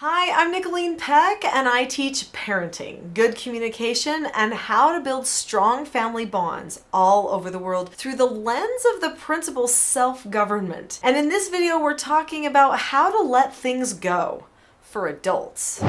Hi, I'm Nicholeen Peck, and I teach parenting, good communication, and how to build strong family bonds all over the world through the lens of the principle self-government. And in this video, we're talking about how to let things go for adults.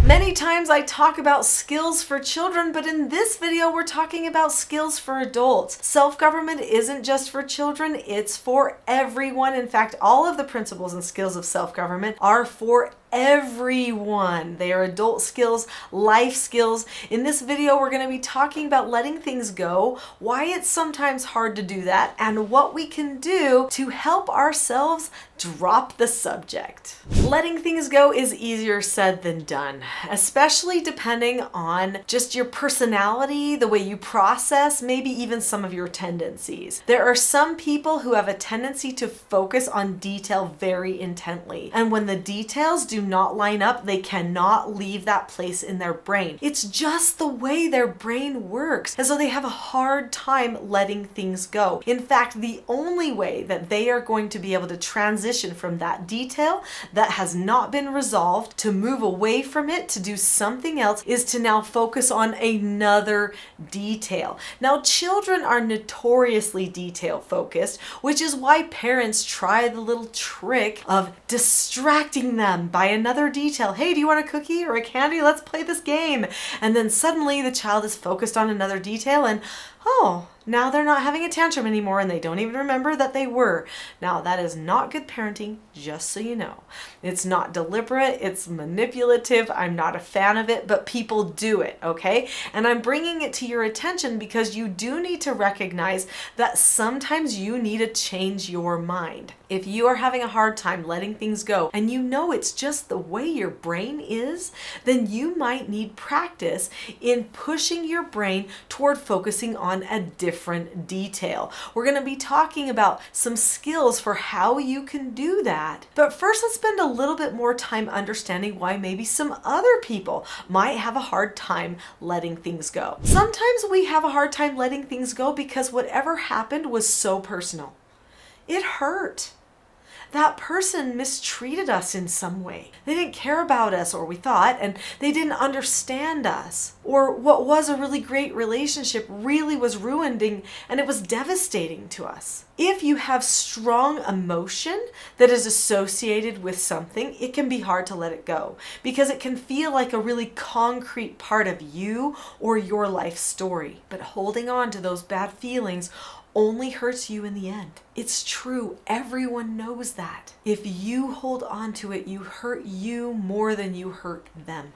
Many times I talk about skills for children, but in this video we're talking about skills for adults. Self-government isn't just for children, it's for everyone. In fact, all of the principles and skills of self-government are for everyone. They are adult skills, life skills. In this video, we're going to be talking about letting things go, why it's sometimes hard to do that, and what we can do to help ourselves drop the subject. Letting things go is easier said than done, especially depending on just your personality, the way you process, maybe even some of your tendencies. There are some people who have a tendency to focus on detail very intently, and when the details do not line up, they cannot leave that place in their brain. It's just the way their brain works, and so they have a hard time letting things go. In fact, the only way that they are going to be able to transition from that detail that has not been resolved, to move away from it, to do something else, is to now focus on another detail. Now, children are notoriously detail focused, which is why parents try the little trick of distracting them by another detail. Hey, do you want a cookie or a candy? Let's play this game. And then suddenly the child is focused on another detail, and oh, now they're not having a tantrum anymore and they don't even remember that they were. Now, that is not good parenting, just so you know. It's not deliberate, it's manipulative. I'm not a fan of it, but people do it, okay? And I'm bringing it to your attention because you do need to recognize that sometimes you need to change your mind. If you are having a hard time letting things go and you know it's just the way your brain is, then you might need practice in pushing your brain toward focusing on a different detail. We're going to be talking about some skills for how you can do that. But first, let's spend a little bit more time understanding why maybe some other people might have a hard time letting things go. Sometimes we have a hard time letting things go because whatever happened was so personal. It hurt. That person mistreated us in some way. They didn't care about us, or we thought, and they didn't understand us. Or what was a really great relationship really was ruined, and it was devastating to us. If you have strong emotion that is associated with something, it can be hard to let it go because it can feel like a really concrete part of you or your life story. But holding on to those bad feelings only hurts you in the end. It's true. Everyone knows that. If you hold on to it, you hurt you more than you hurt them.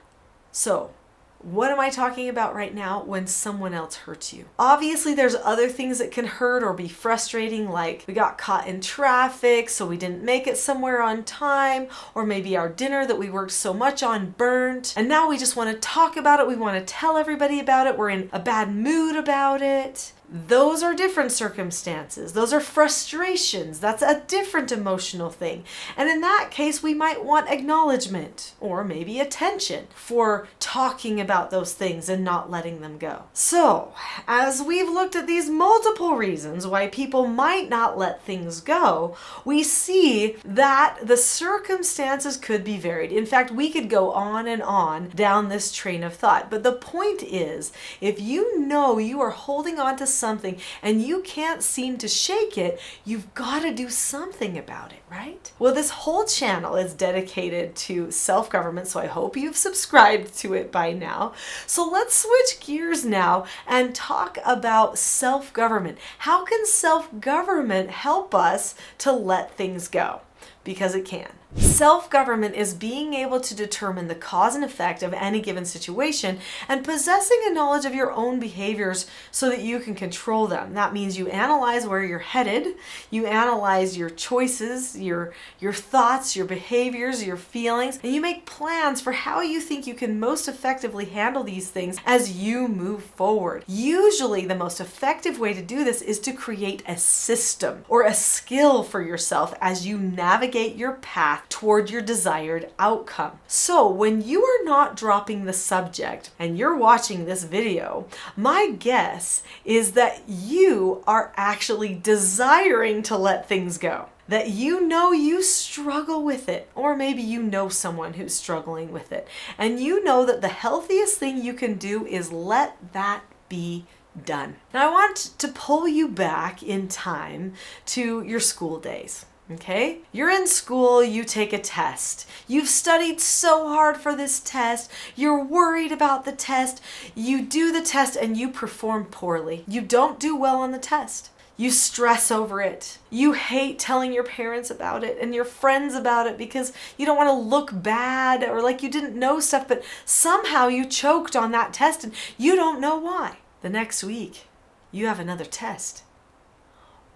So, what am I talking about right now when someone else hurts you? Obviously, there's other things that can hurt or be frustrating, like we got caught in traffic, so we didn't make it somewhere on time, or maybe our dinner that we worked so much on burnt, and now we just want to talk about it, we want to tell everybody about it, we're in a bad mood about it. Those are different circumstances. Those are frustrations. That's a different emotional thing. And in that case, we might want acknowledgement or maybe attention for talking about those things and not letting them go. So, as we've looked at these multiple reasons why people might not let things go, we see that the circumstances could be varied. In fact, we could go on and on down this train of thought. But the point is, if you know you are holding on to something and you can't seem to shake it, you've got to do something about it, right? Well, this whole channel is dedicated to self-government, so I hope you've subscribed to it by now. So let's switch gears now and talk about self-government. How can self-government help us to let things go? Because it can. Self-government is being able to determine the cause and effect of any given situation and possessing a knowledge of your own behaviors so that you can control them. That means you analyze where you're headed, you analyze your choices, your thoughts, your behaviors, your feelings, and you make plans for how you think you can most effectively handle these things as you move forward. Usually, the most effective way to do this is to create a system or a skill for yourself as you navigate navigate your path toward your desired outcome. So when you are not dropping the subject and you're watching this video, my guess is that you are actually desiring to let things go. That you know you struggle with it, or maybe you know someone who's struggling with it, and you know that the healthiest thing you can do is let that be done. Now I want to pull you back in time to your school days. Okay? You're in school, you take a test. You've studied so hard for this test. You're worried about the test. You do the test and you perform poorly. You don't do well on the test. You stress over it. You hate telling your parents about it and your friends about it because you don't want to look bad or like you didn't know stuff, but somehow you choked on that test and you don't know why. The next week, you have another test.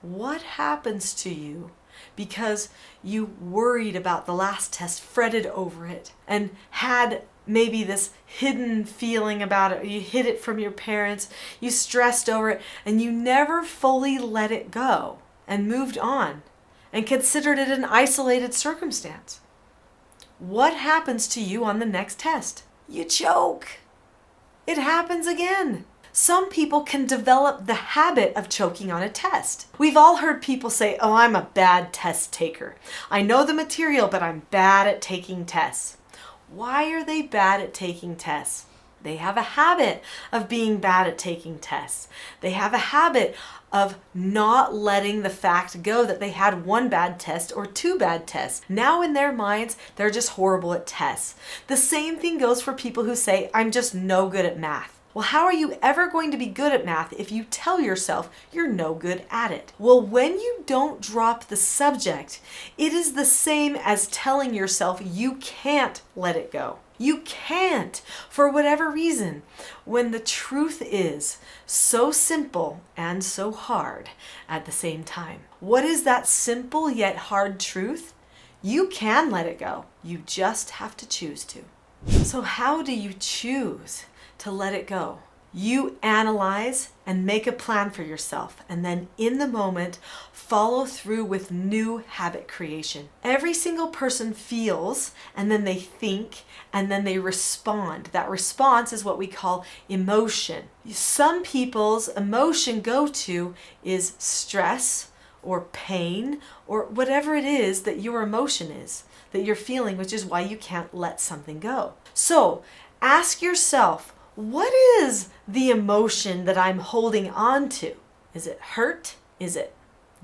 What happens to you because you worried about the last test, fretted over it, and had maybe this hidden feeling about it? You hid it from your parents, you stressed over it, and you never fully let it go and moved on and considered it an isolated circumstance. What happens to you on the next test? You choke. It happens again. Some people can develop the habit of choking on a test. We've all heard people say, "Oh, I'm a bad test taker. I know the material, but I'm bad at taking tests." Why are they bad at taking tests? They have a habit of being bad at taking tests. They have a habit of not letting the fact go that they had one bad test or two bad tests. Now in their minds, they're just horrible at tests. The same thing goes for people who say, "I'm just no good at math." Well, how are you ever going to be good at math if you tell yourself you're no good at it? Well, when you don't drop the subject, it is the same as telling yourself you can't let it go. You can't, for whatever reason, when the truth is so simple and so hard at the same time. What is that simple yet hard truth? You can let it go. You just have to choose to. So how do you choose to let it go? You analyze and make a plan for yourself, and then in the moment, follow through with new habit creation. Every single person feels, and then they think, and then they respond. That response is what we call emotion. Some people's emotion go-to is stress or pain or whatever it is that your emotion is, that you're feeling, which is why you can't let something go. So ask yourself, what is the emotion that I'm holding on to? Is it hurt? Is it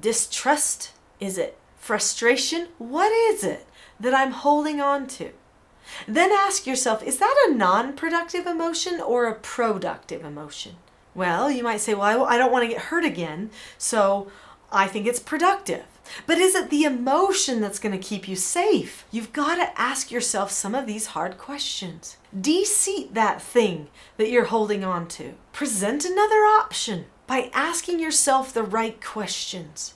distrust? Is it frustration? What is it that I'm holding on to? Then ask yourself, is that a non-productive emotion or a productive emotion? Well, you might say, well, I don't want to get hurt again, so I think it's productive. But is it the emotion that's going to keep you safe? You've got to ask yourself some of these hard questions. De-seat that thing that you're holding on to. Present another option by asking yourself the right questions.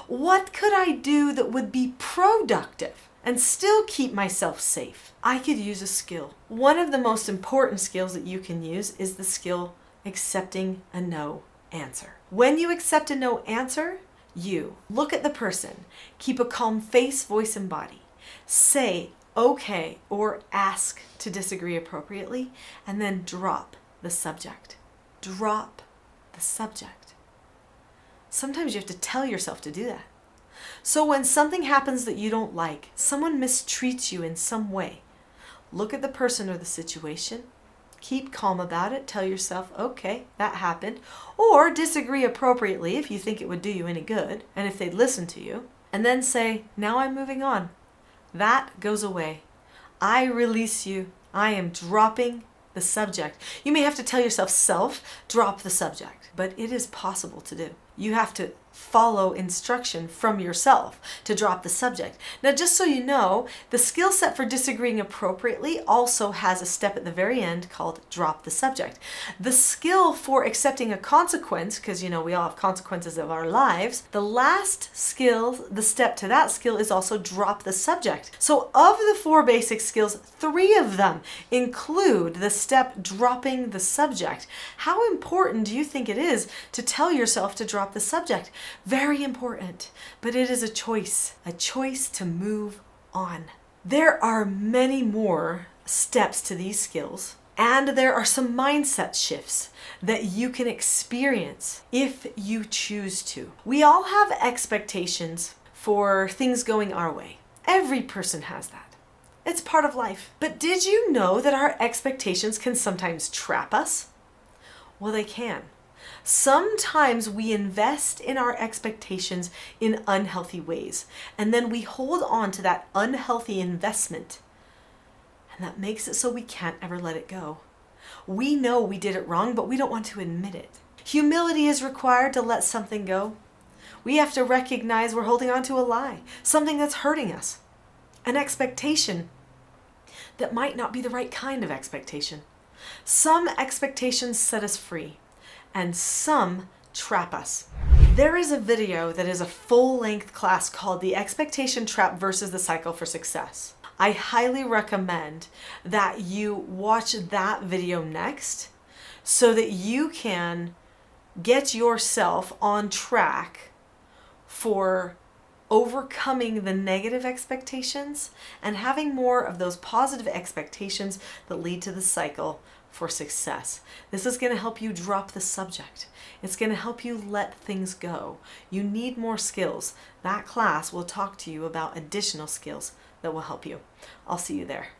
What could I do that would be productive and still keep myself safe? I could use a skill. One of the most important skills that you can use is the skill accepting a no answer. When you accept a no answer, you look at the person, keep a calm face, voice, and body. Say okay or ask to disagree appropriately, and then drop the subject. Drop the subject. Sometimes you have to tell yourself to do that. So when something happens that you don't like, someone mistreats you in some way, look at the person or the situation, keep calm about it, tell yourself, okay, that happened, or disagree appropriately if you think it would do you any good, and if they'd listen to you, and then say, now I'm moving on. That goes away. I release you. I am dropping the subject. You may have to tell yourself, drop the subject, but it is possible to do. You have to follow instruction from yourself to drop the subject. Now, just so you know, the skill set for disagreeing appropriately also has a step at the very end called drop the subject. The skill for accepting a consequence, because we all have consequences of our lives, the last skill, the step to that skill is also drop the subject. So of the 4 basic skills, 3 of them include the step dropping the subject. How important do you think it is to tell yourself to drop drop the subject. Very important, but it is a choice to move on. There are many more steps to these skills, and there are some mindset shifts that you can experience if you choose to. We all have expectations for things going our way. Every person has that. It's part of life. But did you know that our expectations can sometimes trap us? Well, they can. Sometimes we invest in our expectations in unhealthy ways, and then we hold on to that unhealthy investment, and that makes it so we can't ever let it go. We know we did it wrong, but we don't want to admit it. Humility is required to let something go. We have to recognize we're holding on to a lie, something that's hurting us, an expectation that might not be the right kind of expectation. Some expectations set us free, and some trap us. There is a video that is a full-length class called The Expectation Trap versus the Cycle for Success. I highly recommend that you watch that video next so that you can get yourself on track for overcoming the negative expectations and having more of those positive expectations that lead to the cycle for success. This is going to help you drop the subject. It's going to help you let things go. You need more skills. That class will talk to you about additional skills that will help you. I'll see you there.